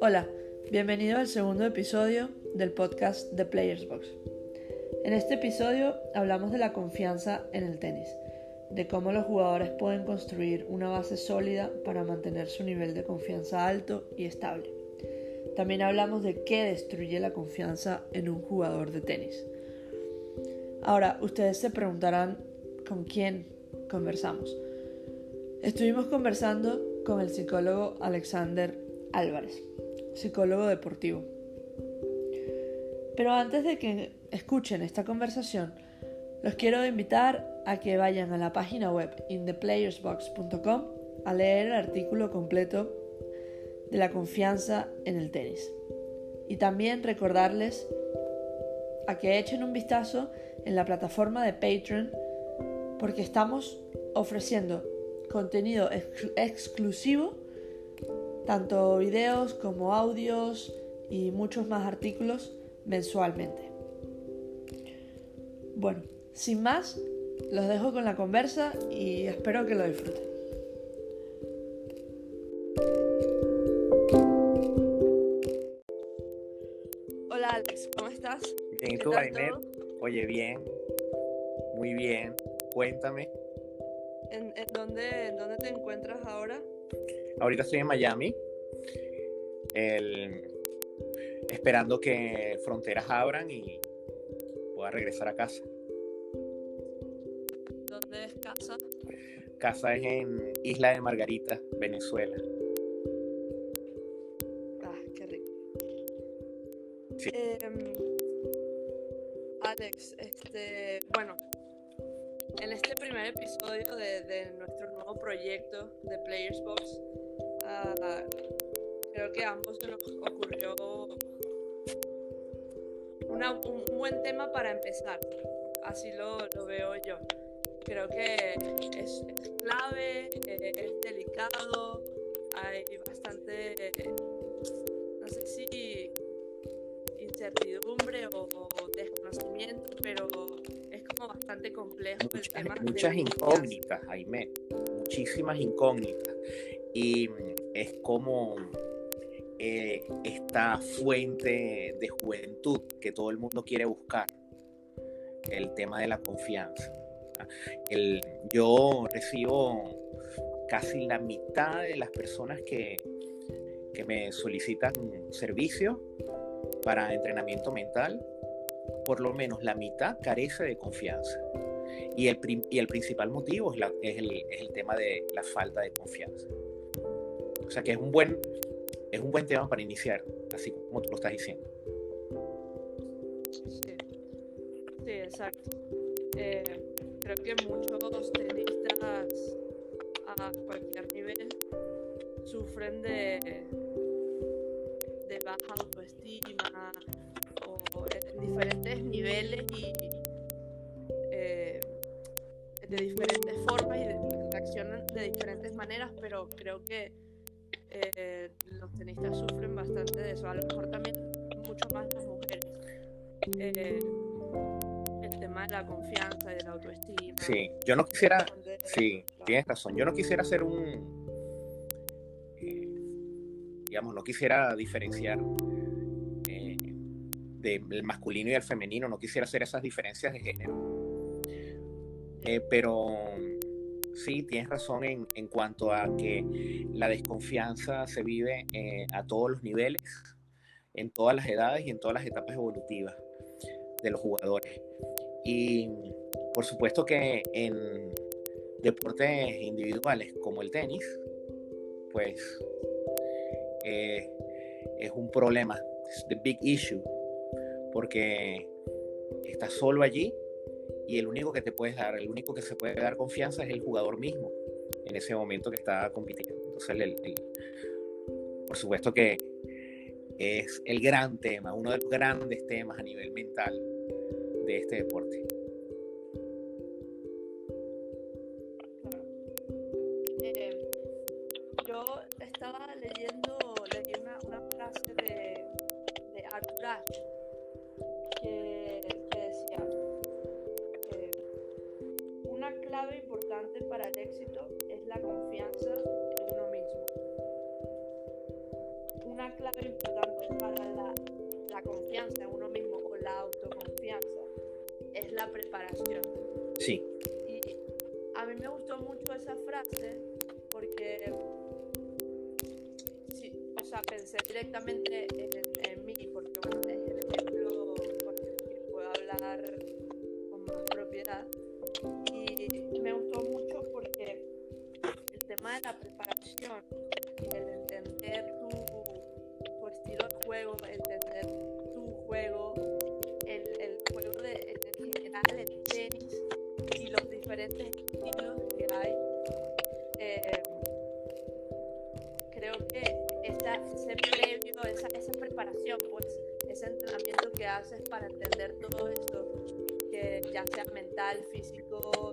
Hola, bienvenido al segundo episodio del podcast The Players Box. En este episodio hablamos de la confianza en el tenis, de cómo los jugadores pueden construir una base sólida para mantener su nivel de confianza alto y estable. También hablamos de qué destruye la confianza en un jugador de tenis. Ahora, ustedes se preguntarán con quién conversamos. Estuvimos conversando con el psicólogo Alexander Álvarez, psicólogo deportivo. Pero antes de que escuchen esta conversación, los quiero invitar a que vayan a la página web intheplayersbox.com a leer el artículo completo de la confianza en el tenis. Y también recordarles a que echen un vistazo en la plataforma de Patreon, porque estamos ofreciendo contenido exclusivo, tanto videos como audios y muchos más artículos mensualmente. Bueno, sin más, los dejo con la conversa y espero que lo disfruten. Hola Alex, ¿cómo estás? Bien, ¿y tú, Ainet? Oye, bien, muy bien. Cuéntame. ¿En dónde te encuentras ahora? Ahorita estoy en Miami, esperando que fronteras abran y pueda regresar a casa. ¿Dónde es casa? Casa es en Isla de Margarita, Venezuela. Ah, qué rico. Sí. Alex, bueno, en este primer episodio de nuestro nuevo proyecto de Players Box, creo que a ambos se nos ocurrió un buen tema para empezar. Así lo veo yo. Creo que es clave, es delicado, hay bastante, no sé si incertidumbre o desconocimiento, pero es como bastante complejo el tema. Muchas incógnitas, Jaime, muchísimas incógnitas. Y es como esta fuente de juventud que todo el mundo quiere buscar, el tema de la confianza. Yo recibo casi la mitad de las personas que me solicitan servicio para entrenamiento mental, por lo menos la mitad carece de confianza. Y el principal motivo es el tema de la falta de confianza. O sea que es un buen tema para iniciar, así como tú lo estás diciendo. Sí, exacto. Creo que muchos tenistas a cualquier nivel sufren de baja autoestima o en diferentes niveles y de diferentes formas y reaccionan de diferentes maneras, pero creo que los tenistas sufren bastante de eso, a lo mejor también mucho más las mujeres. El tema de la confianza y de la autoestima. Sí, yo no quisiera, sí, tienes razón, yo no quisiera hacer no quisiera diferenciar del masculino y el femenino, no quisiera hacer esas diferencias de género. Pero sí, tienes razón en cuanto a que la desconfianza se vive a todos los niveles, en todas las edades y en todas las etapas evolutivas de los jugadores. Y por supuesto que en deportes individuales como el tenis, pues es un problema, es the big issue, porque estás solo allí y el único que se puede dar confianza es el jugador mismo en ese momento que está compitiendo. Entonces, por supuesto que es el gran tema, uno de los grandes temas a nivel mental de este deporte. Yo estaba leí una frase de Arthur Ashe que decía: una clave importante para el éxito es la confianza en uno mismo. Una clave frase porque sí, o sea, pensé directamente en mí, porque bueno, es el ejemplo con el que puedo hablar con más propiedad. Y me gustó mucho porque el tema de la preparación y el entender tu estilo de juego, entender tu juego, el juego en general, el tenis y los diferentes estilos que hay, creo que ese previo, esa preparación, pues ese entrenamiento que haces para entender todo esto, que ya sea mental, físico,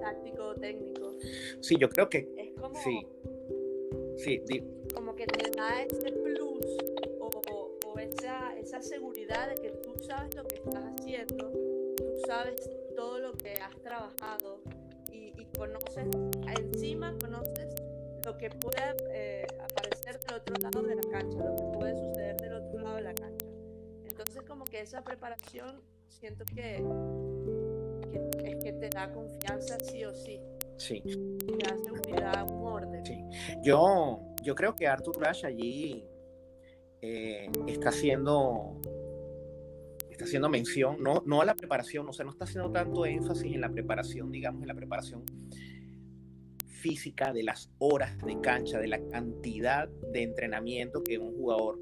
táctico, técnico. Sí, yo creo que Es como, sí, sí, como que te da ese plus o esa seguridad de que tú sabes lo que estás haciendo, tú sabes todo lo que has trabajado y conoces, encima conoces lo que puede aparecer del otro lado de la cancha, lo que puede suceder del otro lado de la cancha. Entonces como que esa preparación siento que es que te da confianza sí o sí. Sí. Te da seguridad, un orden. Sí. Yo creo que Arthur Ashe allí está haciendo mención, no a la preparación, o sea, no está haciendo tanto énfasis en la preparación, digamos, en la preparación física de las horas de cancha, de la cantidad de entrenamiento que un jugador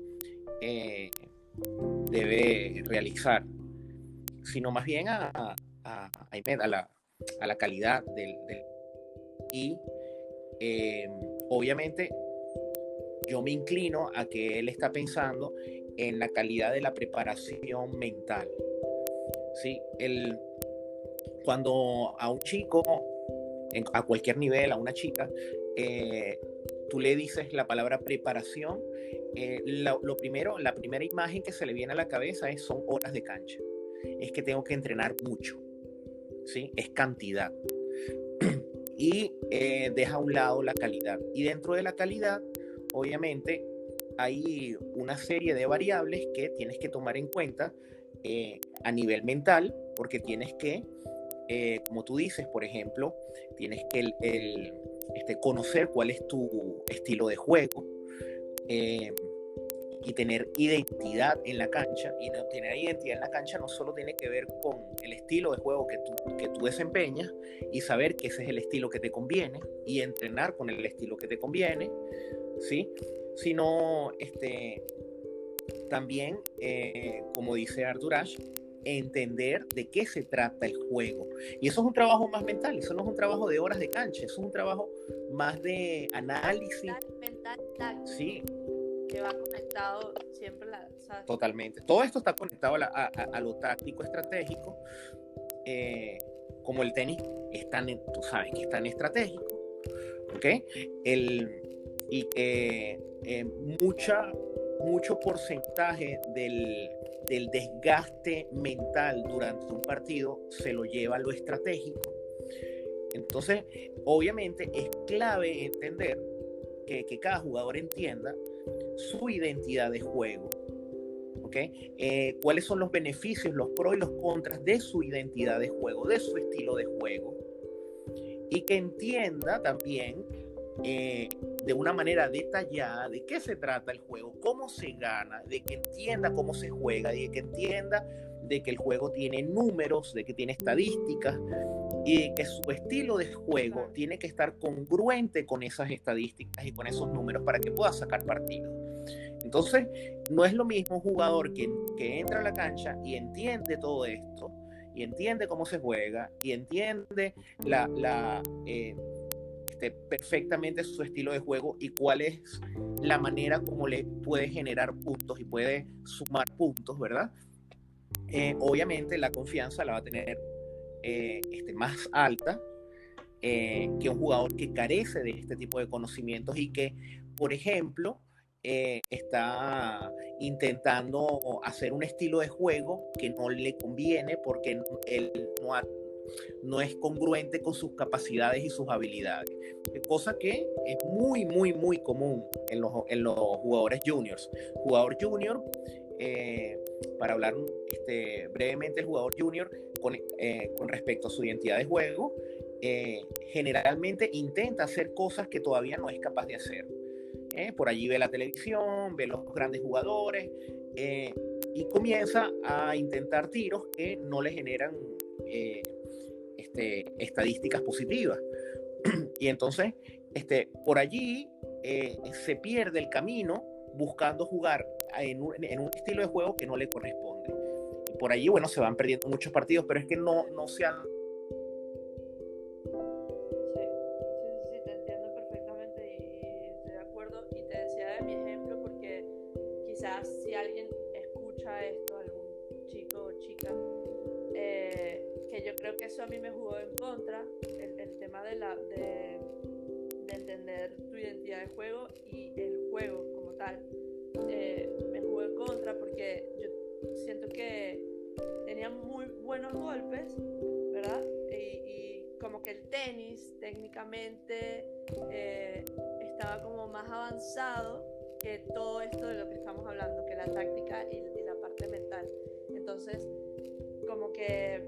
debe realizar, sino más bien a la calidad y obviamente yo me inclino a que él está pensando en la calidad de la preparación mental. ¿Sí? Cuando a un chico, a cualquier nivel, a una chica, tú le dices la palabra preparación, lo primero, la primera imagen que se le viene a la cabeza son horas de cancha. Es que tengo que entrenar mucho, ¿sí? Es cantidad. Y deja a un lado la calidad. Y dentro de la calidad, obviamente, hay una serie de variables que tienes que tomar en cuenta a nivel mental, porque tienes que, como tú dices, por ejemplo, tienes que conocer cuál es tu estilo de juego y tener identidad en la cancha. Y no, tener identidad en la cancha no solo tiene que ver con el estilo de juego que tú desempeñas y saber que ese es el estilo que te conviene y entrenar con el estilo que te conviene, ¿sí? Sino también, como dice Arthur Ashe, entender de qué se trata el juego. Y eso es un trabajo más mental, eso no es un trabajo de horas de cancha, eso es un trabajo más de análisis. Mental, sí. Que va conectado siempre, ¿sabes? Totalmente. Todo esto está conectado a lo táctico estratégico. Como el tenis tú sabes que es tan estratégico, ¿ok? Y mucho porcentaje del desgaste mental durante un partido se lo lleva a lo estratégico. Entonces, obviamente es clave entender que cada jugador entienda su identidad de juego. ¿Okay? ¿Cuáles son los beneficios, los pros y los contras de su identidad de juego, de su estilo de juego? Y que entienda también de una manera detallada de qué se trata el juego, cómo se gana, de que entienda cómo se juega, de que entienda de que el juego tiene números, de que tiene estadísticas y de que su estilo de juego tiene que estar congruente con esas estadísticas y con esos números para que pueda sacar partido. Entonces, no es lo mismo un jugador que entra a la cancha y entiende todo esto, y entiende cómo se juega, y entiende perfectamente su estilo de juego y cuál es la manera como le puede generar puntos y puede sumar puntos, ¿verdad? Obviamente la confianza la va a tener más alta que un jugador que carece de este tipo de conocimientos y que, por ejemplo, está intentando hacer un estilo de juego que no le conviene porque él no es congruente con sus capacidades y sus habilidades, cosa que es muy, muy, muy común en los jugadores juniors. Jugador junior, para hablar brevemente, el jugador junior con respecto a su identidad de juego, generalmente intenta hacer cosas que todavía no es capaz de hacer. Por allí ve la televisión, ve los grandes jugadores y comienza a intentar tiros que no le generan estadísticas positivas. Y entonces, por allí se pierde el camino buscando jugar en un estilo de juego que no le corresponde. Y por allí, bueno, se van perdiendo muchos partidos, pero es que no se han... Sí, te entiendo perfectamente y estoy de acuerdo. Y te decía de mi ejemplo porque quizás si alguien escucha esto, algún chico o chica, que yo creo que eso a mí me jugó en contra, el tema de entender tu identidad de juego y el juego como tal. Me jugó en contra porque yo siento que tenía muy buenos golpes, ¿verdad? Y como que el tenis técnicamente estaba como más avanzado que todo esto de lo que estamos hablando, que la táctica y la parte mental. Entonces, como que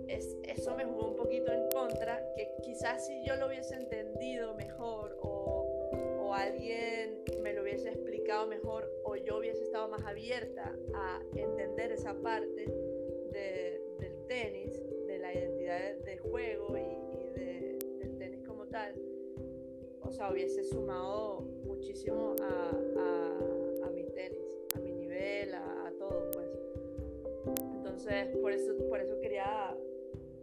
eso me jugó un poquito en contra, que quizás si yo lo hubiese entendido mejor o alguien me lo hubiese explicado mejor o yo hubiese estado más abierta a entender esa parte del tenis, de la identidad de juego y del tenis como tal, o sea, hubiese sumado muchísimo a mi tenis, a mi nivel, a todo, pues. Entonces, por eso quería,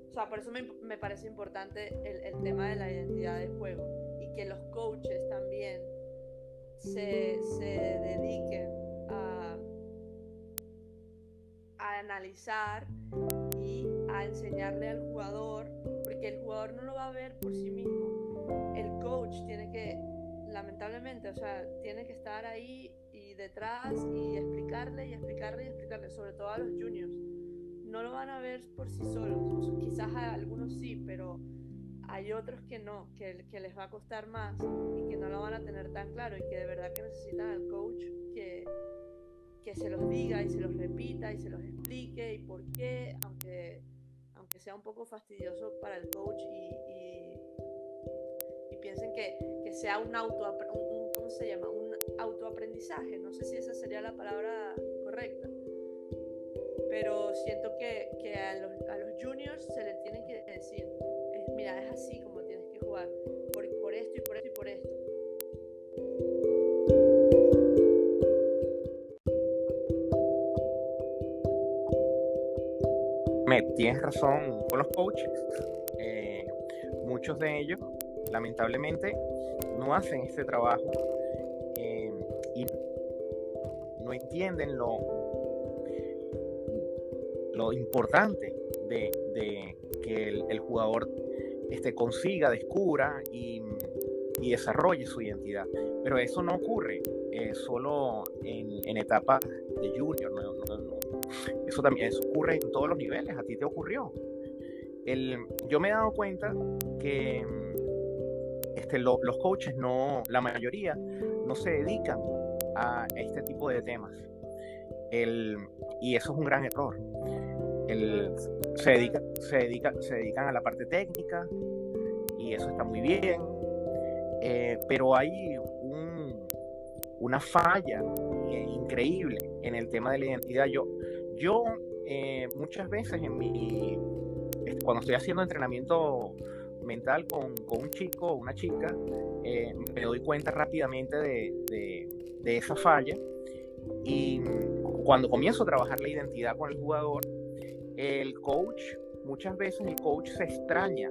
o sea, por eso me parece importante el tema de la identidad de juego y que los coaches también se dediquen a analizar y a enseñarle al jugador, porque el jugador no lo va a ver por sí mismo. El coach tiene que, lamentablemente, o sea, tiene que estar ahí y detrás y explicarle, sobre todo a los juniors. No lo van a ver por sí solos, quizás a algunos sí, pero hay otros que no, que les va a costar más y que no lo van a tener tan claro y que de verdad que necesitan al coach que se los diga y se los repita y se los explique y por qué, aunque sea un poco fastidioso para el coach y piensen que sea un ¿cómo se llama? Un autoaprendizaje, no sé si esa sería la palabra correcta, pero siento que a los juniors se les tiene que decir, mira, es así como tienes que jugar, por esto y por esto y por esto. Tienes razón con los coaches. Muchos de ellos, lamentablemente, no hacen este trabajo y no entienden lo importante de que el jugador consiga, descubra y desarrolle su identidad. Pero eso no ocurre solo en etapas de junior, no. Eso ocurre en todos los niveles. A ti te ocurrió. Yo me he dado cuenta que los coaches, la mayoría, no se dedican a este tipo de temas. Y eso es un gran error. Se dedican a la parte técnica y eso está muy bien, pero hay una falla increíble en el tema de la identidad. Yo muchas veces cuando estoy haciendo entrenamiento mental con un chico o una chica, me doy cuenta rápidamente de esa falla, y cuando comienzo a trabajar la identidad con el jugador, muchas veces el coach se extraña,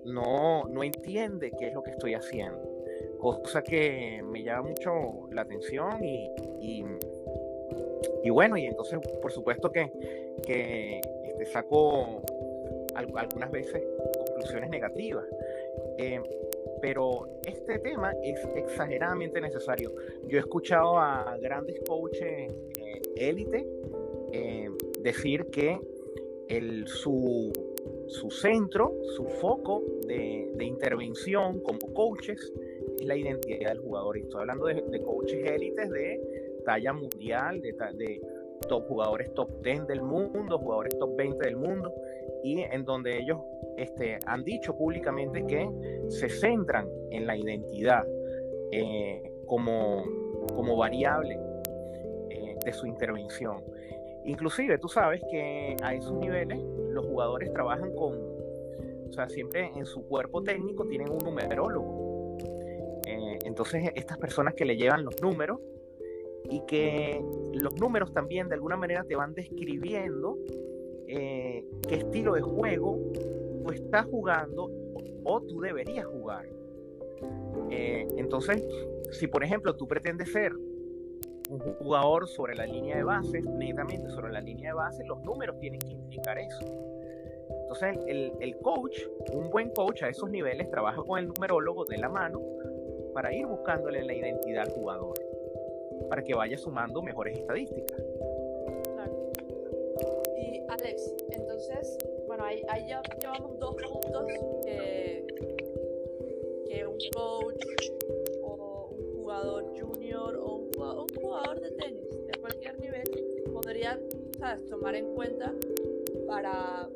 no entiende qué es lo que estoy haciendo, cosa que me llama mucho la atención y bueno, y entonces por supuesto que saco algunas veces conclusiones negativas, pero este tema es exageradamente necesario. Yo he escuchado a grandes coaches élite decir que su centro, su foco de intervención como coaches es la identidad del jugador. Y estoy hablando de coaches élites de talla mundial, de jugadores top 10 del mundo, jugadores top 20 del mundo, y en donde ellos han dicho públicamente que se centran en la identidad como variable de su intervención. Inclusive tú sabes que a esos niveles los jugadores trabajan o sea, siempre en su cuerpo técnico tienen un numerólogo. Entonces estas personas que le llevan los números y que los números también de alguna manera te van describiendo qué estilo de juego tú estás jugando o tú deberías jugar. Entonces, si por ejemplo tú pretendes ser un jugador sobre la línea de bases, netamente sobre la línea de bases, los números tienen que indicar eso. Entonces el coach, un buen coach a esos niveles, trabaja con el numerólogo de la mano para ir buscándole la identidad al jugador, para que vaya sumando mejores estadísticas. Claro. Y Alex, entonces, bueno, ahí ya llevamos 2 puntos que un coach o un jugador junior o un jugador de tenis de cualquier nivel podría, ¿sabes?, tomar en cuenta para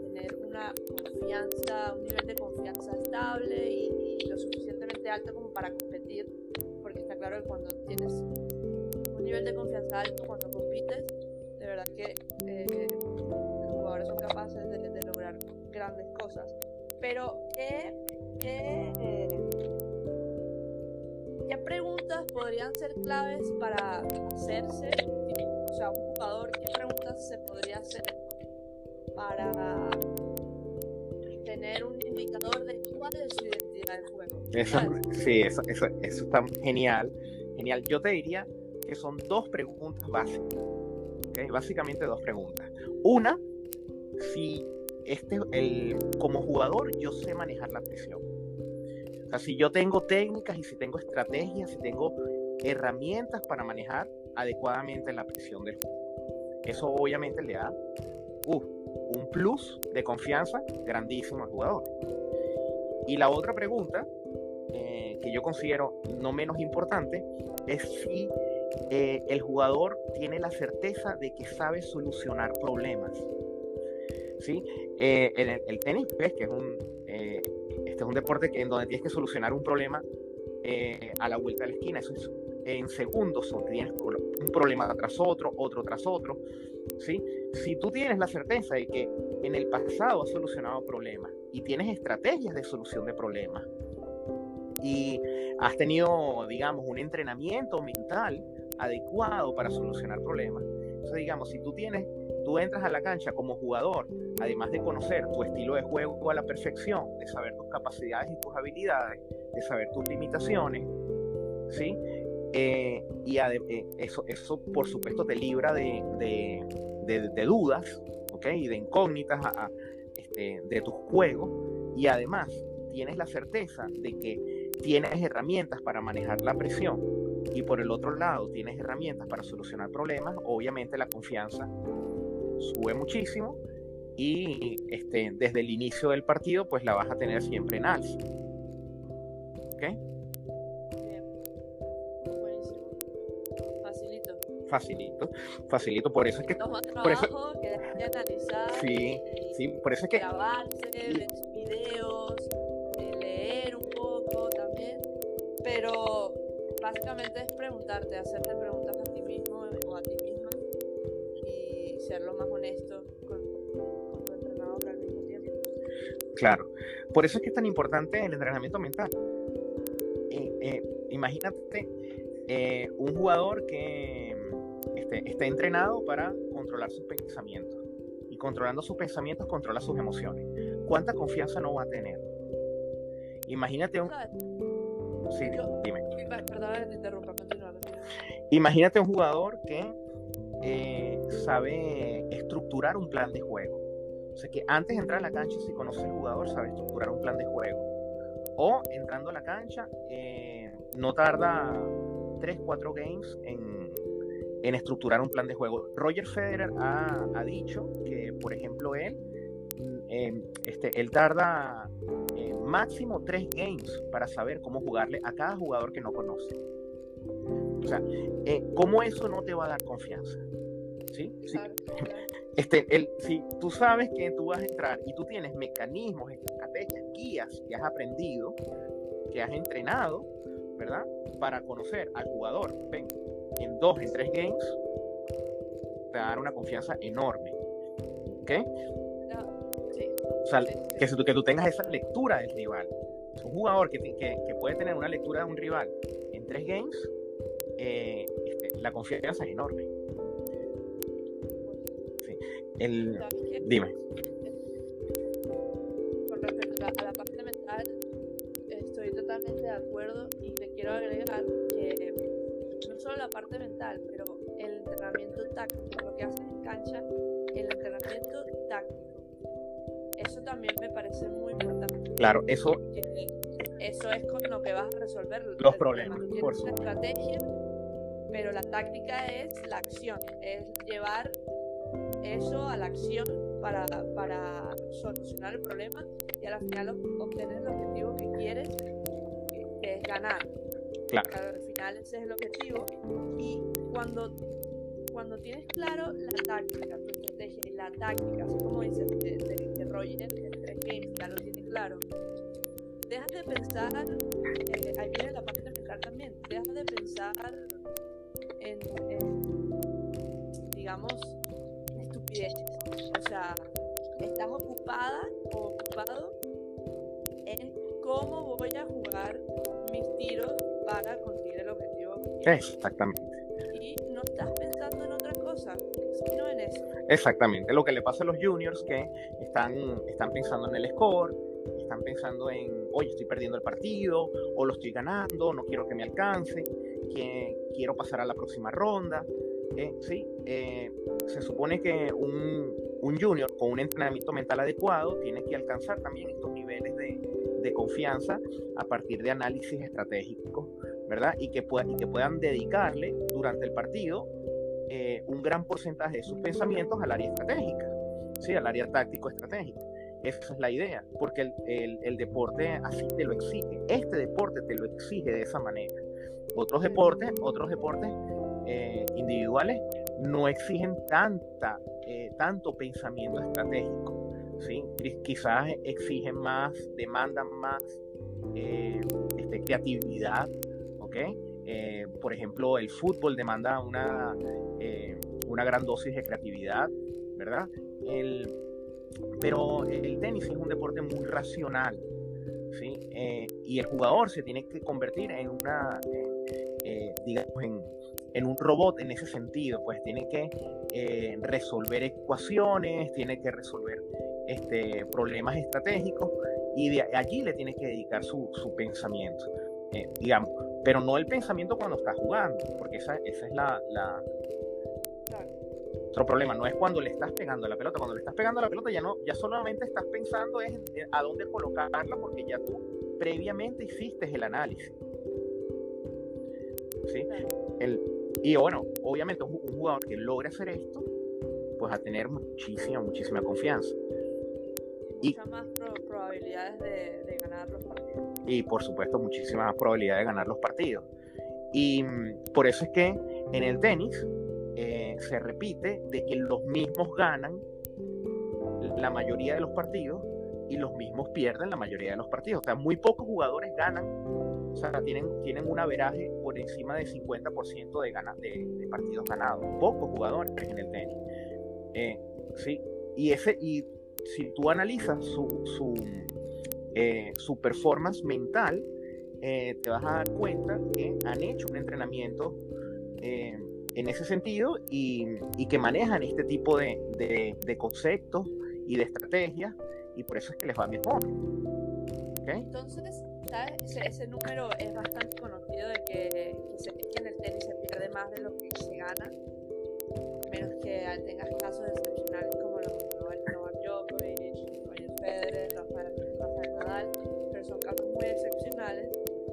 tener una confianza, un nivel de confianza estable y lo suficientemente alto como para competir, porque está claro que cuando tienes un nivel de confianza alto, cuando compites, de verdad que los jugadores son capaces de lograr grandes cosas. Pero ¿qué preguntas podrían ser claves para hacerse? O sea, un jugador, ¿qué preguntas se podría hacer para tener un indicador de cuál es su identidad del juego? Eso está genial. Yo te diría que son 2 preguntas básicas. ¿Okay? Básicamente 2 preguntas. Una, si como jugador yo sé manejar la presión. O sea, si yo tengo técnicas y si tengo estrategias, si tengo herramientas para manejar adecuadamente la presión del juego. Eso obviamente le da un plus de confianza grandísimo al jugador. Y la otra pregunta, que yo considero no menos importante, es si el jugador tiene la certeza de que sabe solucionar problemas. ¿Sí? El tenis, ¿ves? Que es un deporte en donde tienes que solucionar un problema a la vuelta de la esquina. Eso es en segundos, tienes un problema tras otro, otro tras otro. ¿Sí? Si tú tienes la certeza de que en el pasado has solucionado problemas y tienes estrategias de solución de problemas y has tenido, digamos, un entrenamiento mental adecuado para solucionar problemas. Entonces, digamos, si tú entras a la cancha como jugador, además de conocer tu estilo de juego a la perfección, de saber tus capacidades y tus habilidades, de saber tus limitaciones, ¿sí? Y eso por supuesto te libra de dudas, ¿okay? Y de incógnitas de tu juego, y además tienes la certeza de que tienes herramientas para manejar la presión y por el otro lado tienes herramientas para solucionar problemas. Obviamente la confianza sube muchísimo y desde el inicio del partido pues la vas a tener siempre en alza. ¿Ok? Bien. Buenísimo. Facilito, por eso es que toma trabajo, por eso, que hay que analizar, sí, por eso es que grabarse, ver videos, leer un poco también, pero básicamente es preguntarte, hacerte preguntas a ti mismo o a ti misma y ser lo más honesto con tu entrenador al mismo tiempo. Claro, por eso es que es tan importante el entrenamiento mental. Imagínate un jugador que está entrenado para controlar sus pensamientos, y controlando sus pensamientos controla sus emociones. ¿Cuánta confianza no va a tener? Imagínate dime. Perdón, te interrumpa, continúa. Imagínate un jugador que sabe estructurar un plan de juego. O sea, que antes de entrar a la cancha, si conoce el jugador, sabe estructurar un plan de juego. O entrando a la cancha, no tarda 3-4 games en estructurar un plan de juego. Roger Federer ha dicho que, por ejemplo, él tarda máximo 3 games para saber cómo jugarle a cada jugador que no conoce. O sea, ¿cómo eso no te va a dar confianza? ¿Sí? Claro. Si tú sabes que tú vas a entrar y tú tienes mecanismos, estrategias, guías que has aprendido, que has entrenado, ¿verdad? Para conocer al jugador, ven, en 2, en 3 games, te va a dar una confianza enorme, ¿ok? Sí, o sea, sí. que tú tengas esa lectura del rival. Un jugador que puede tener una lectura de un rival en 3 games, la confianza es enorme. Sí. Dime. Con respecto a la parte mental, estoy totalmente de acuerdo y te quiero agregar que no solo la parte mental, pero el entrenamiento táctico, lo que haces en cancha, el entrenamiento táctico, eso también me parece muy importante. Claro, eso es con lo que vas a resolver los problemas. Tienes una estrategia, pero la táctica es la acción, es llevar eso a la acción para solucionar el problema y al final obtener el objetivo que quieres, que es ganar. Claro. Al final ese es el objetivo, y cuando tienes claro la táctica, tu estrategia y la táctica, así como dices de Roger en 3 games, ya lo tienes claro, dejas de pensar, ahí viene la parte mental también, dejas de pensar en digamos, estupideces. O sea, estás ocupada o ocupado en cómo voy a jugar mis tiros para conseguir el objetivo que quiero. Exactamente. Y no estás pensando en otra cosa, sino en eso. Exactamente. Lo que le pasa a los juniors, que están pensando en el score, están pensando en, oye, estoy perdiendo el partido, o lo estoy ganando, no quiero que me alcance, que quiero pasar a la próxima ronda. Se supone que un junior con un entrenamiento mental adecuado tiene que alcanzar también estos niveles de confianza a partir de análisis estratégicos, ¿verdad? Y que puedan dedicarle durante el partido un gran porcentaje de sus pensamientos al área estratégica, ¿sí? Al área táctico-estratégica. Esa es la idea, porque el deporte así te lo exige. Este deporte te lo exige de esa manera. Otros deportes individuales no exigen tanto pensamiento estratégico, ¿sí? Quizás exigen más, demandan más creatividad, ¿ok? Por ejemplo, el fútbol demanda una gran dosis de creatividad, ¿verdad? Pero el tenis es un deporte muy racional, ¿sí? Y el jugador se tiene que convertir en en un robot en ese sentido, pues tiene que resolver ecuaciones, tiene que resolver problemas estratégicos, y de allí le tiene que dedicar su pensamiento, digamos, pero no el pensamiento cuando está jugando, porque esa es otro problema. No es cuando le estás pegando a la pelota. Cuando le estás pegando a la pelota ya solamente estás pensando en a dónde colocarla, porque ya tú previamente hiciste el análisis, ¿sí? Y bueno, obviamente un jugador que logre hacer esto, pues a tener muchísima confianza. Muchas más probabilidades de ganar los partidos. Y por supuesto muchísimas más probabilidades de ganar los partidos. Y por eso es que en el tenis se repite de que los mismos ganan la mayoría de los partidos y los mismos pierden la mayoría de los partidos. O sea, muy pocos jugadores ganan, o sea, tienen un averaje por encima del 50% de partidos ganados. Pocos jugadores en el tenis. Sí, y si tú analizas su performance mental, te vas a dar cuenta que han hecho un entrenamiento en ese sentido, y que manejan este tipo de conceptos y de estrategias, y por eso es que les va mejor. ¿Okay? Entonces, ¿sabes? Ese número es bastante conocido de que en el tenis se pierde más de lo que se gana, menos que tengas casos excepcionales como los de Novak Djokovic, Roger Federer, Rafael Nadal, pero son casos muy excepcionales,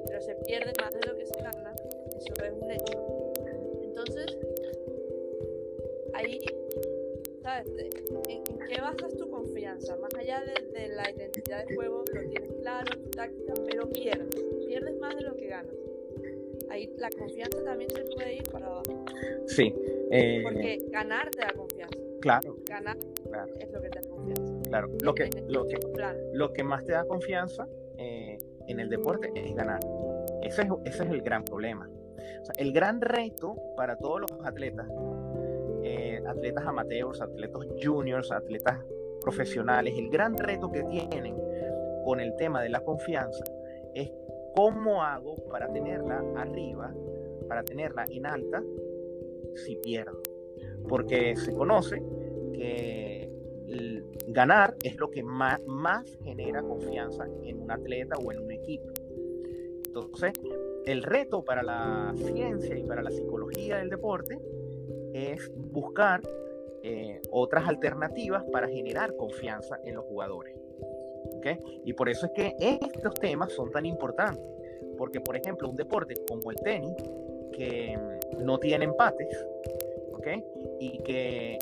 pero se pierde más de lo que se gana, eso es un hecho. Entonces, ahí, ¿sabes? ¿En qué basas tu confianza? Más allá de la identidad de juego, lo tienes claro, tu táctica, pero pierdes más de lo que ganas. Ahí la confianza también se puede ir para abajo. Sí. Porque ganar te da confianza. Claro, Ganar claro, es lo que te da confianza. claro. Plan. Lo que más te da confianza en el deporte es ganar. Ese es el gran problema. O sea, el gran reto para todos los atletas, atletas amateurs, atletas juniors, atletas profesionales, el gran reto que tienen con el tema de la confianza es cómo hago para tenerla arriba, para tenerla en alta si pierdo. Porque se conoce que ganar es lo que más genera confianza en un atleta o en un equipo. Entonces, el reto para la ciencia y para la psicología del deporte es buscar otras alternativas para generar confianza en los jugadores. ¿Okay? Y por eso es que estos temas son tan importantes, porque por ejemplo un deporte como el tenis, que no tiene empates, ¿okay? Y que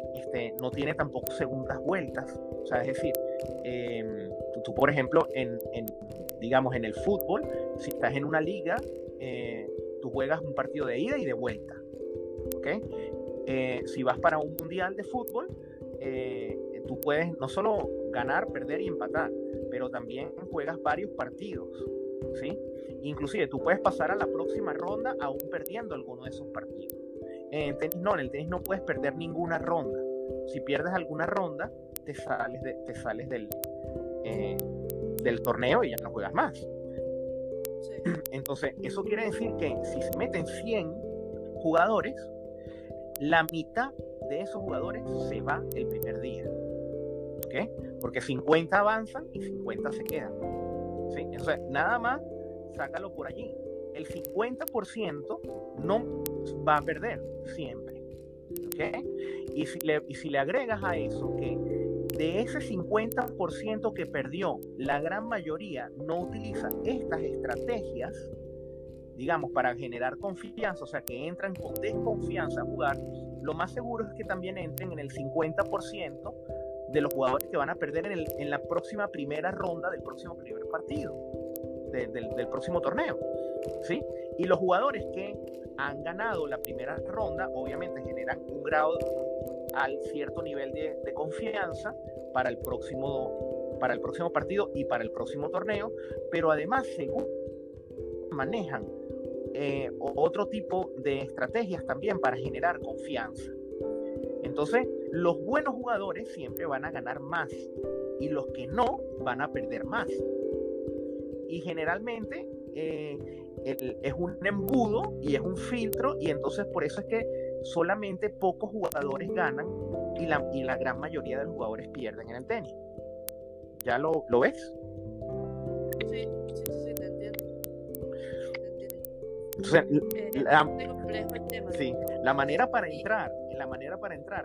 no tiene tampoco segundas vueltas, o sea, es decir, tú por ejemplo digamos en el fútbol, si estás en una liga, tú juegas un partido de ida y de vuelta, ¿okay? Si vas para un mundial de fútbol, tú puedes no solo ganar, perder y empatar, pero también juegas varios partidos, ¿sí? Inclusive tú puedes pasar a la próxima ronda aún perdiendo alguno de esos partidos. En el tenis no puedes perder ninguna ronda. Si pierdes alguna ronda, te sales del torneo y ya no juegas más. Sí. Entonces, eso quiere decir que si se meten 100 jugadores, la mitad de esos jugadores se va el primer día. ¿Okay? Porque 50 avanzan y 50 se quedan, ¿sí? O sea, nada más sácalo por allí. El 50% no va a perder siempre, ¿okay? Y si le agregas a eso que de ese 50% que perdió, la gran mayoría no utiliza estas estrategias, digamos, para generar confianza, o sea, que entran con desconfianza a jugar, lo más seguro es que también entren en el 50% de los jugadores que van a perder en la próxima primera ronda del próximo primer partido, del próximo torneo, ¿sí? Y los jugadores que han ganado la primera ronda, obviamente generan un grado al cierto nivel de confianza para el próximo partido y para el próximo torneo, pero además, según manejan otro tipo de estrategias también para generar confianza. Entonces, los buenos jugadores siempre van a ganar más y los que no van a perder más. Y generalmente es un embudo y es un filtro, y entonces por eso es que solamente pocos jugadores ganan y la gran mayoría de los jugadores pierden en el tenis. ¿Ya lo ves? Sí, te entiendo. Entonces, complejo el tema. Sí, la manera para entrar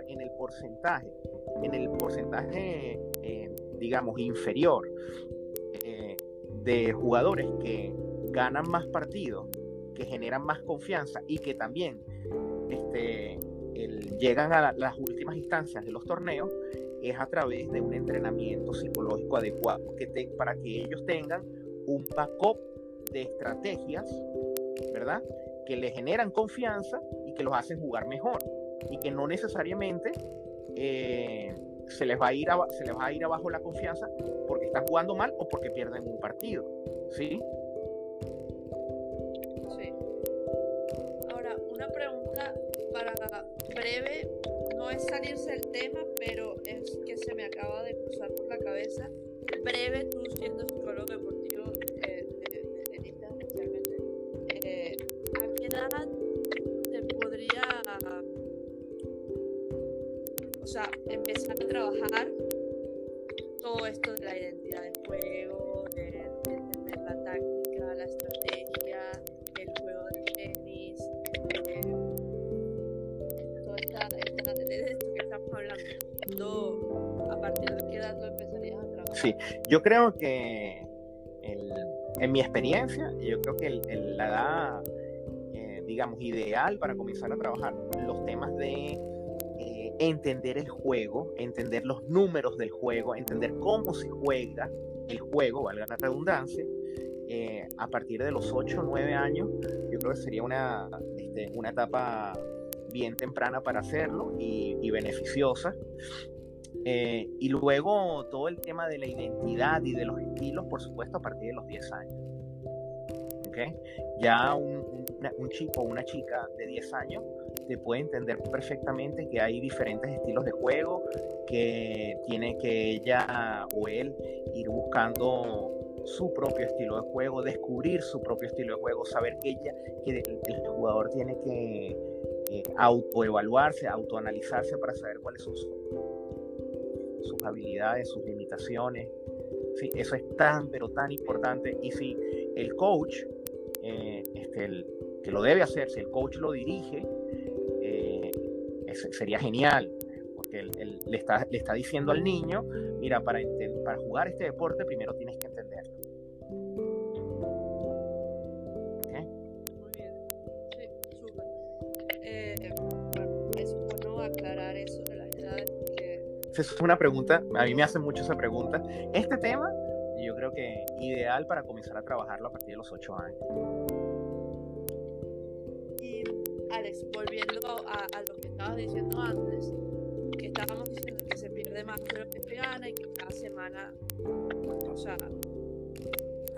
en el porcentaje, digamos, inferior de jugadores que ganan más partidos, que generan más confianza y que también llegan a las últimas instancias de los torneos, es a través de un entrenamiento psicológico adecuado para que ellos tengan un backup de estrategias, ¿verdad?, que le generan confianza y que los hacen jugar mejor, y que no necesariamente se les va a ir abajo la confianza porque están jugando mal o porque pierden un partido, ¿sí? Sí. Ahora, una pregunta para breve, no es salirse del tema, pero es que se me acaba de cruzar por la cabeza. Breve, tú siendo psicólogo deportivo, de tenista especialmente, ¿a qué edad se podría, o sea, empezar a trabajar todo esto de la identidad del juego, de entender la táctica, la estrategia, el juego del tenis, toda de esto que estamos hablando? ¿A partir de qué edad lo empezarías a trabajar? Sí, yo creo que en mi experiencia, yo creo que la edad, digamos, ideal para comenzar a trabajar los temas de entender el juego, entender los números del juego, entender cómo se juega el juego, valga la redundancia, a partir de los 8 o 9 años, yo creo que sería una etapa bien temprana para hacerlo y beneficiosa. Y luego todo el tema de la identidad y de los estilos, por supuesto, a partir de los 10 años. ¿Okay? Ya un chico o una chica de 10 años te puede entender perfectamente que hay diferentes estilos de juego, que tiene que ella o él ir buscando su propio estilo de juego, descubrir su propio estilo de juego, saber que el jugador tiene que autoevaluarse, autoanalizarse para saber cuáles son sus habilidades, sus limitaciones. Sí, eso es pero tan importante. Y si el coach, que lo debe hacer, si el coach lo dirige, sería genial, porque él le está diciendo al niño, mira, para jugar este deporte primero tienes que entenderlo. ¿Okay? Muy bien, sí, súper. Bueno, es bueno aclarar eso de las edades, porque... Esa es una pregunta, a mí me hacen mucho esa pregunta. Este tema, yo creo que ideal para comenzar a trabajarlo a partir de los 8 años. Y Alex, volviendo a lo que estabas diciendo antes, que estábamos diciendo que se pierde más de lo que se gana y que cada semana, o sea,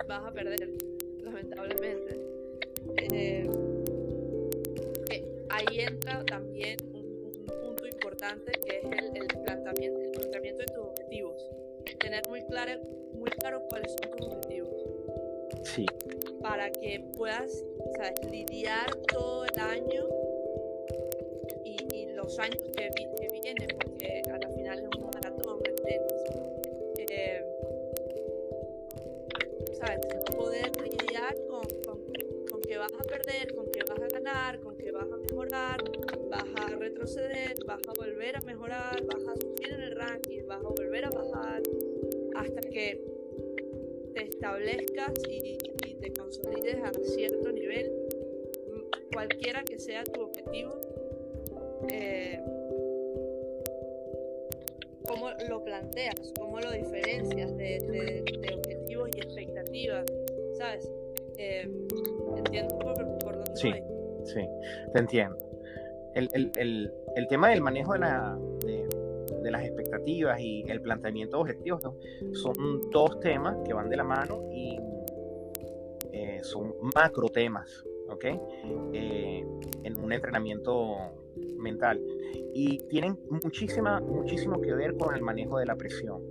vas a perder, lamentablemente. Ahí entra también un punto importante, que es el planteamiento de tus objetivos. Tener muy claro cuáles son tus objetivos. Sí. Para que puedas, ¿sabes?, lidiar todo el año y los años que vienen, porque a la final es un maratón el tenis. ¿Sabes? Poder lidiar con que vas a perder, con que vas a ganar, con que vas a mejorar, vas a retroceder, vas a volver a mejorar, vas a subir en el ranking, vas a volver a bajar, hasta que te establezcas y te consolides a cierto nivel, cualquiera que sea tu objetivo. ¿Cómo lo planteas? ¿Cómo lo diferencias de objetivos y expectativas? ¿Sabes? ¿Entiendes por dónde sí, voy? Sí, te entiendo. El tema del manejo de las expectativas y el planteamiento de objetivos, ¿no?, son dos temas que van de la mano y son macro temas, ¿ok? En un entrenamiento mental, y tienen muchísimo que ver con el manejo de la presión.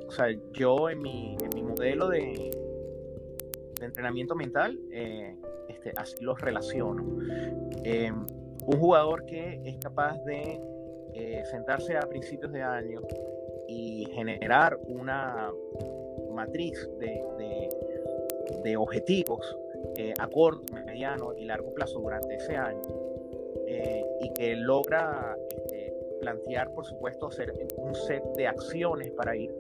O sea, yo en mi modelo de entrenamiento mental, así los relaciono. Un jugador que es capaz de sentarse a principios de año y generar una matriz de objetivos a corto, mediano y largo plazo durante ese año, y que logra plantear, por supuesto, hacer un set de acciones para ir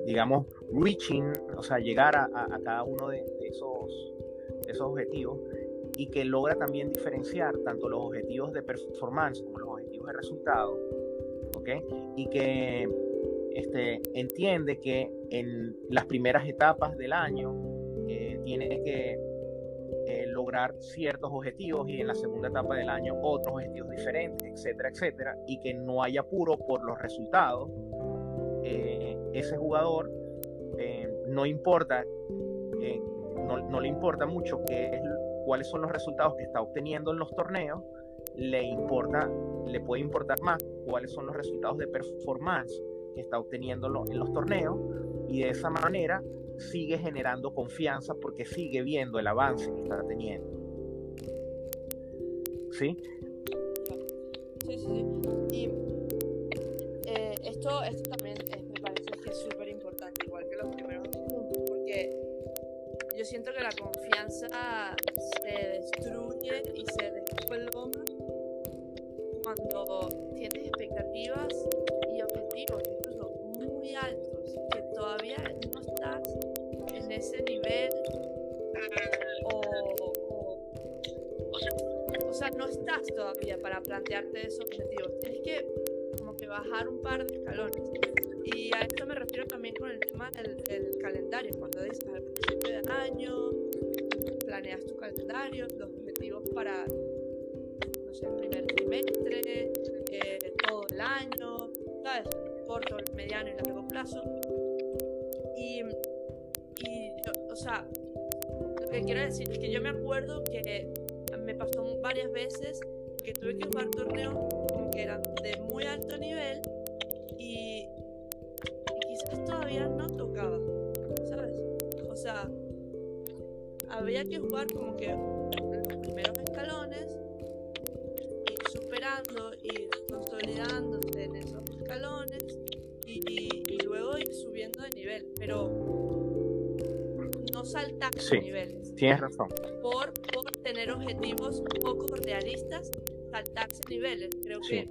digamos, reaching, o sea, llegar a cada uno de esos objetivos, y que logra también diferenciar tanto los objetivos de performance como los objetivos de resultado, ¿ok? Y que entiende que en las primeras etapas del año tiene que lograr ciertos objetivos, y en la segunda etapa del año otros objetivos diferentes, etcétera, etcétera, y que no haya apuro por los resultados. Ese jugador no importa, no le importa mucho cuáles son los resultados que está obteniendo en los torneos, le puede importar más cuáles son los resultados de performance que está obteniendo en los torneos, y de esa manera sigue generando confianza porque sigue viendo el avance que está teniendo. ¿Sí? Sí. Y esto también me parece que es súper importante, igual que los primeros puntos, porque yo siento que la confianza se destruye y se desploma cuando tienes expectativas y objetivos incluso muy altos, que todavía no estás en ese nivel, o sea, no estás todavía para plantearte esos objetivos. Tienes que como que bajar un par de escalones. Y a esto me refiero también con el tema del calendario. Cuando dices al principio del año, planeas tu calendario, los objetivos objetivos para, no sé, el primer trimestre, todo el año, ¿sabes? Corto, mediano y largo plazo. Y yo, o sea, lo que quiero decir es que yo me acuerdo que me pasó varias veces que tuve que jugar torneos como que eran de muy alto nivel y quizás todavía no tocaba, ¿sabes? O sea, había que jugar como que los primeros escalones, ir superando, ir consolidándose en esos escalones y luego ir subiendo de nivel, pero no saltar niveles. Tienes razón. Por tener objetivos poco realistas, saltarse niveles, creo que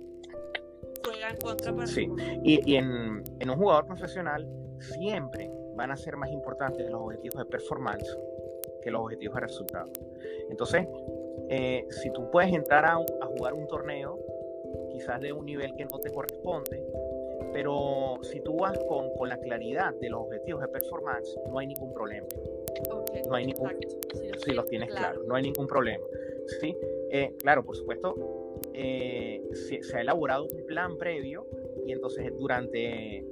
juega en contra para sí. Y en un jugador profesional siempre van a ser más importantes los objetivos de performance que los objetivos de resultado. Entonces, si tú puedes entrar a jugar un torneo, quizás de un nivel que no te corresponde, pero si tú vas con la claridad de los objetivos de performance, no hay ningún problema. Okay, no hay ningún, si los tienes claro, no hay ningún problema. ¿Sí? Claro, por supuesto, se ha elaborado un plan previo y entonces durante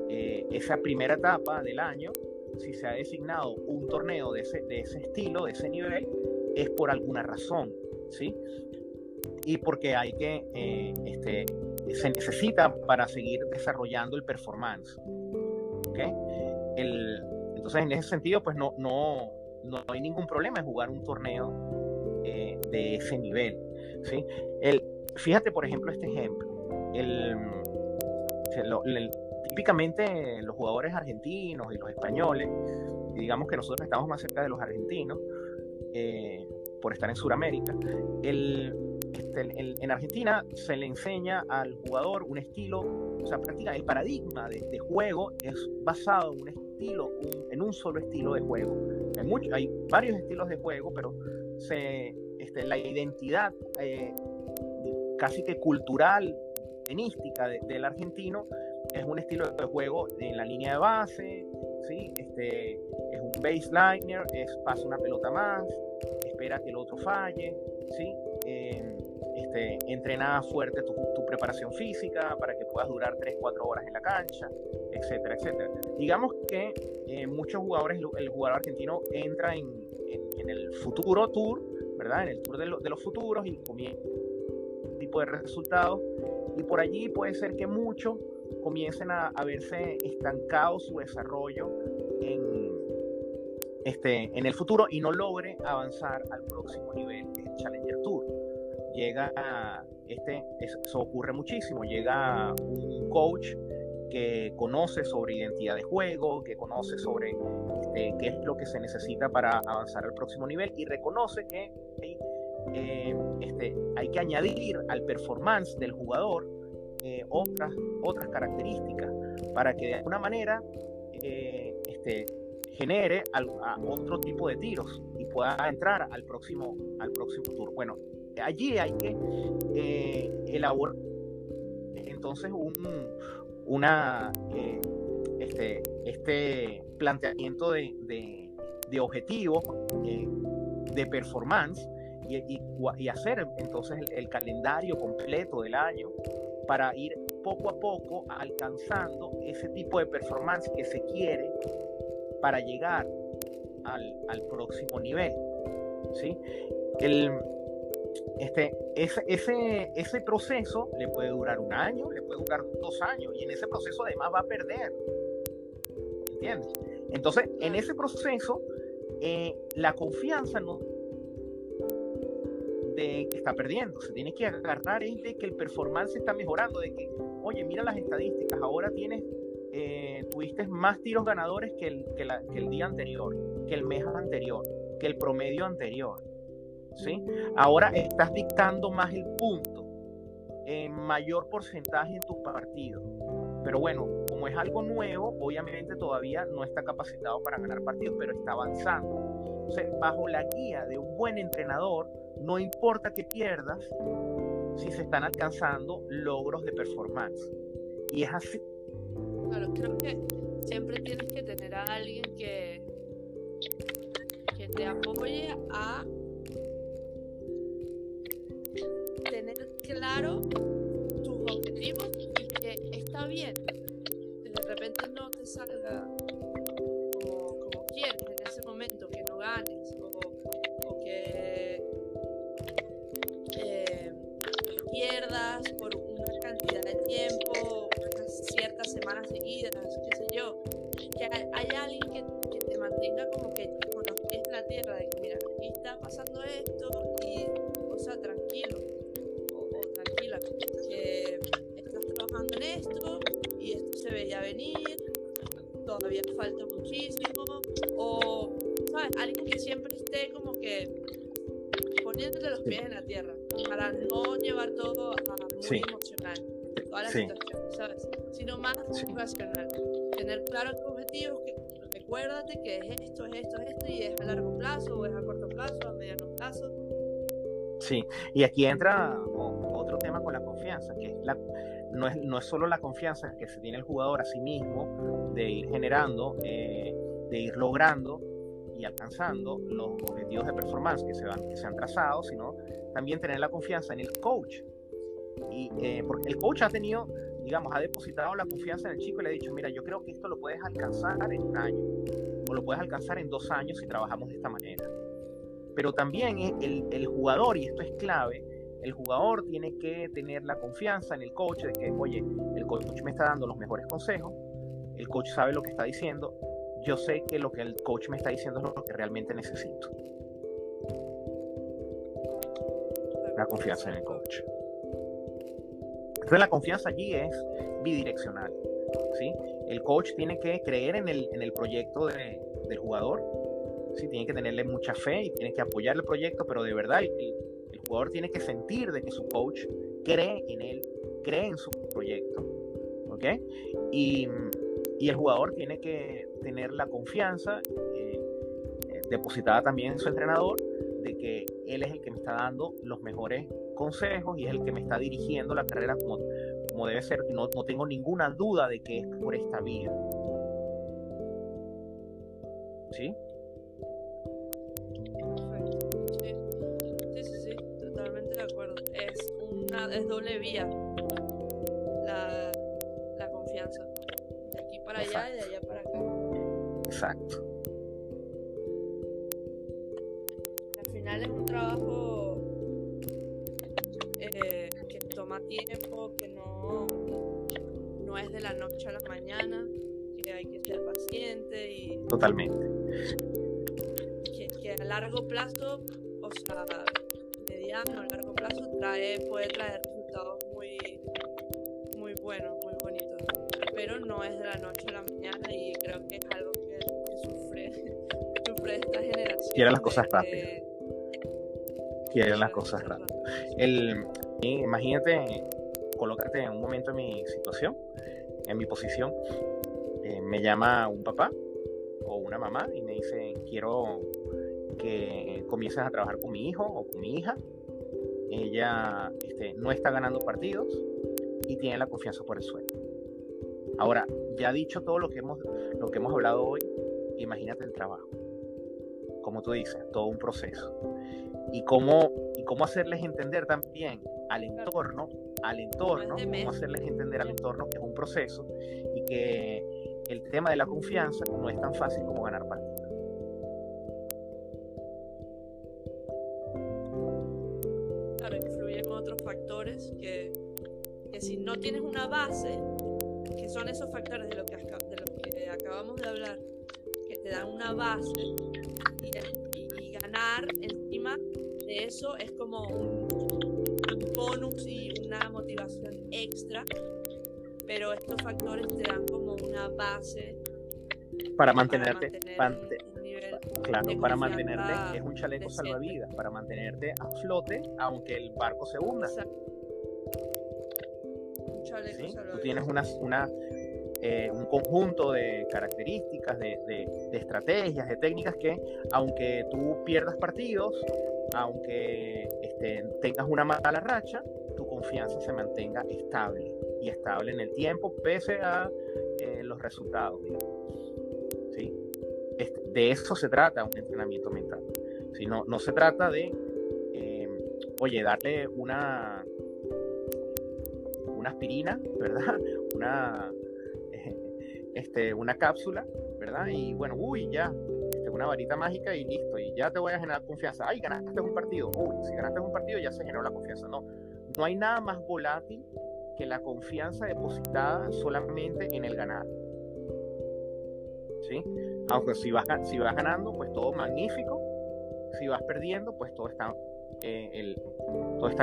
esa primera etapa del año, si se ha designado un torneo de ese estilo, de ese nivel, es por alguna razón, ¿sí? Y porque hay que, se necesita para seguir desarrollando el performance, ¿okay? Entonces, en ese sentido, pues no hay ningún problema en jugar un torneo de ese nivel, ¿sí? Fíjate, por ejemplo, este ejemplo. Típicamente los jugadores argentinos y los españoles, y digamos que nosotros estamos más cerca de los argentinos, por estar en Sudamérica, en Argentina se le enseña al jugador un estilo, o sea, prácticamente el paradigma de juego es basado en un estilo, en un solo estilo de juego. Hay varios estilos de juego, pero la identidad casi que cultural, tenística del argentino es un estilo de juego en la línea de base, ¿sí? Es un baseliner, pasa una pelota más, espera que el otro falle, ¿sí? Entrena fuerte tu preparación física para que puedas durar 3-4 horas en la cancha, etcétera, etcétera. Digamos que muchos jugadores, el jugador argentino entra en el futuro tour, ¿verdad? En el tour de los futuros y comienza un tipo de resultados, y por allí puede ser que muchos comiencen a verse estancados su desarrollo en el futuro y no logre avanzar al próximo nivel, que es el Challenger Tour. Eso ocurre muchísimo, llega un coach que conoce sobre identidad de juego, que conoce sobre qué es lo que se necesita para avanzar al próximo nivel y reconoce que hay que añadir al performance del jugador otras características para que de alguna manera genere a otro tipo de tiros y pueda entrar al próximo tour. Bueno, allí hay que elaborar entonces este planteamiento de objetivos de performance y hacer entonces el calendario completo del año para ir poco a poco alcanzando ese tipo de performance que se quiere para llegar al próximo nivel, ¿sí? Ese proceso le puede durar 1 año, le puede durar 2 años, y en ese proceso además va a perder, ¿entiendes? Entonces, en ese proceso, la confianza no de que está perdiendo, se tiene que agarrar de que el performance está mejorando, de que, oye, mira las estadísticas, ahora tuviste más tiros ganadores que el día anterior, que el mes anterior, que el promedio anterior, ¿sí? Ahora estás dictando más el punto, en mayor porcentaje en tus partidos, pero bueno, como es algo nuevo, obviamente todavía no está capacitado para ganar partidos, pero está avanzando. Entonces, bajo la guía de un buen entrenador, no importa que pierdas si se están alcanzando logros de performance. Y es así. Claro, creo que siempre tienes que tener a alguien que te apoye a claro tus objetivos y que está bien que de repente no te salga como quieres en ese momento, que no ganes o que pierdas por una cantidad de tiempo, unas ciertas semanas seguidas, qué sé yo, que hay alguien que te mantenga como que con los pies en la tierra, de que mira, aquí está pasando esto y, o sea, tranquilo o tranquila, que estás trabajando en esto y esto se veía venir, todavía falta muchísimo, o, ¿sabes? Alguien que siempre esté como que poniéndote los pies en la tierra para no llevar todo a muy emocional, toda la situación, ¿sabes? Sino más racional. Tener claro tus objetivos, que recuérdate que es esto, y es a largo plazo, o es a corto plazo, a mediano plazo. Sí, y aquí entra otro tema con la confianza, que no es solo la confianza que se tiene el jugador a sí mismo de ir generando, de ir logrando y alcanzando los objetivos de performance que se han trazado, sino también tener la confianza en el coach. Y porque el coach ha depositado la confianza en el chico y le ha dicho, mira, yo creo que esto lo puedes alcanzar en 1 año, o lo puedes alcanzar en 2 años si trabajamos de esta manera. Pero también el jugador, y esto es clave, el jugador tiene que tener la confianza en el coach de que, oye, el coach me está dando los mejores consejos, el coach sabe lo que está diciendo, yo sé que lo que el coach me está diciendo es lo que realmente necesito. La confianza en el coach. Entonces la confianza allí es bidireccional, ¿sí? El coach tiene que creer en el proyecto del jugador, ¿sí? Tiene que tenerle mucha fe y tiene que apoyar el proyecto, pero de verdad el jugador tiene que sentir de que su coach cree en él, cree en su proyecto, ¿ok? Y el jugador tiene que tener la confianza depositada también en su entrenador de que él es el que me está dando los mejores consejos y es el que me está dirigiendo la carrera como debe ser, que no tengo ninguna duda de que es por esta vía. ¿Sí? Perfecto. Sí, totalmente de acuerdo. Es doble vía la confianza. De aquí para allá y de allá para acá. Exacto. Al final es un trabajo que toma tiempo, que no es de la noche a la mañana, que hay que ser paciente y totalmente que a largo plazo, o sea, mediano a largo plazo puede traer resultados muy muy buenos, muy bonitos, pero no es de la noche a la mañana y creo que es algo que sufre esta generación. Quieren las cosas rápidas. Quieren las cosas rápidas. Imagínate, colócate en un momento en mi situación, en mi posición. Me llama un papá o una mamá y me dice, quiero que comiences a trabajar con mi hijo o con mi hija. Ella no está ganando partidos y tiene la confianza por el suelo. Ahora, ya dicho todo lo que hemos hablado hoy, imagínate el trabajo. Como tú dices, todo un proceso. Y cómo hacerles entender también al entorno, cómo hacerles entender al entorno que es un proceso y que el tema de la confianza no es tan fácil como ganar partidos. Claro, influyen otros factores que si no tienes una base, que son esos factores de los que acabamos de hablar, que te dan una base y ganar encima de eso es como un bonus y una motivación extra, pero estos factores te dan como una base para mantenerte, un nivel para mantenerte, es un chaleco salvavidas, para mantenerte a flote aunque el barco se hunda. Un chaleco salvavidas. Tú tienes un conjunto de características, de estrategias, de técnicas que aunque tú pierdas partidos, aunque tengas una mala racha, tu confianza se mantenga estable en el tiempo pese a los resultados, digamos. ¿Sí? De eso se trata un entrenamiento mental. ¿Sí? No se trata de darle una aspirina, ¿verdad? Una, una cápsula, ¿verdad? Y bueno, ya, una varita mágica y listo, y ya te voy a generar confianza. Ay, ganaste un partido. Si ganaste un partido ya se generó la confianza. No hay nada más volátil que la confianza depositada solamente en el ganar. ¿Sí? Aunque si vas ganando, pues todo magnífico. Si vas perdiendo, pues todo está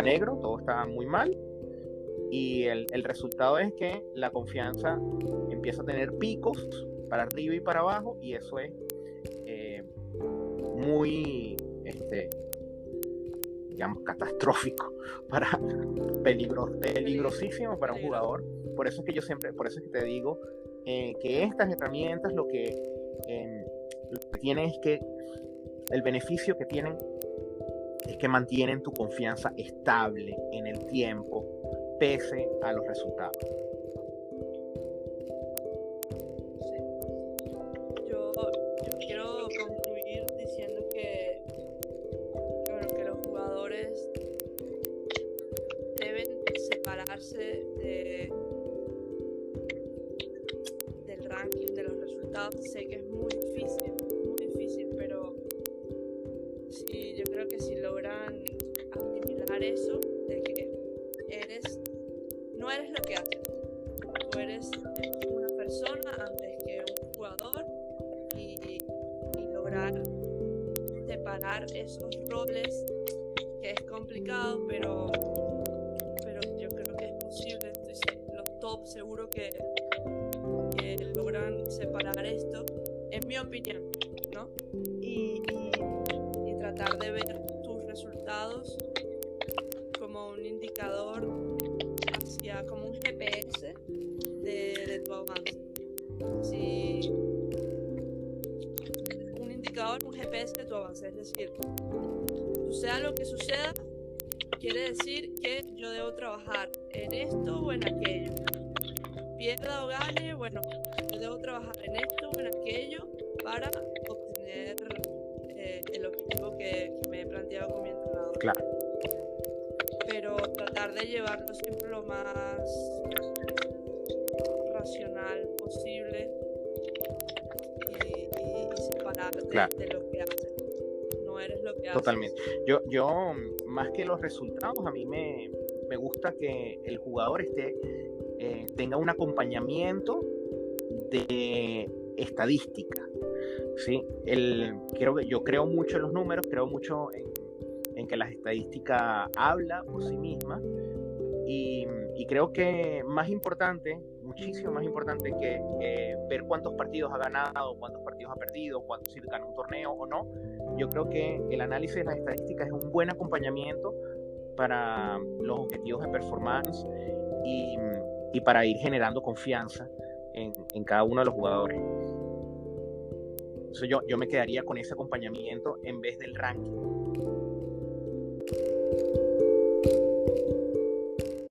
negro, todo está muy mal. Y el resultado es que la confianza empieza a tener picos para arriba y para abajo, y eso es muy digamos catastrófico, peligrosísimo para un jugador. Por eso es que te digo que estas herramientas lo que tienen es que el beneficio que tienen es que mantienen tu confianza estable en el tiempo pese a los resultados. Yo quiero concluir diciendo que los jugadores deben separarse del ranking, de los resultados. Sé que es muy difícil, pero sí, yo creo que si logran asimilar eso, de que no eres lo que haces, tú eres una persona antes que un jugador, y lograr separar esos roles, que es complicado, pero yo creo que es posible. Los top seguro que logran separar esto, en mi opinión, ¿no? Y tratar de ver tus resultados como un indicador, como un GPS de tu avance. Si un indicador, un GPS de tu avance, es decir, suceda lo que suceda, quiere decir que yo debo trabajar en esto o en aquello. Pierda o gane, bueno, yo debo trabajar en esto o en aquello para obtener el objetivo que me he planteado con mi entrenador. Claro. Pero tratar de llevarlo siempre lo más racional posible y separarte de lo que haces. No eres lo que haces. Totalmente. Yo más que los resultados, a mí me gusta que el jugador tenga un acompañamiento de estadística, ¿sí? Yo creo mucho en los números, creo mucho en que la estadística habla por sí misma, y creo que muchísimo más importante que ver cuántos partidos ha ganado, cuántos partidos ha perdido, cuántos si gana un torneo o no. Yo creo que el análisis de las estadísticas es un buen acompañamiento para los objetivos de performance y para ir generando confianza en cada uno de los jugadores. Entonces yo me quedaría con ese acompañamiento en vez del ranking.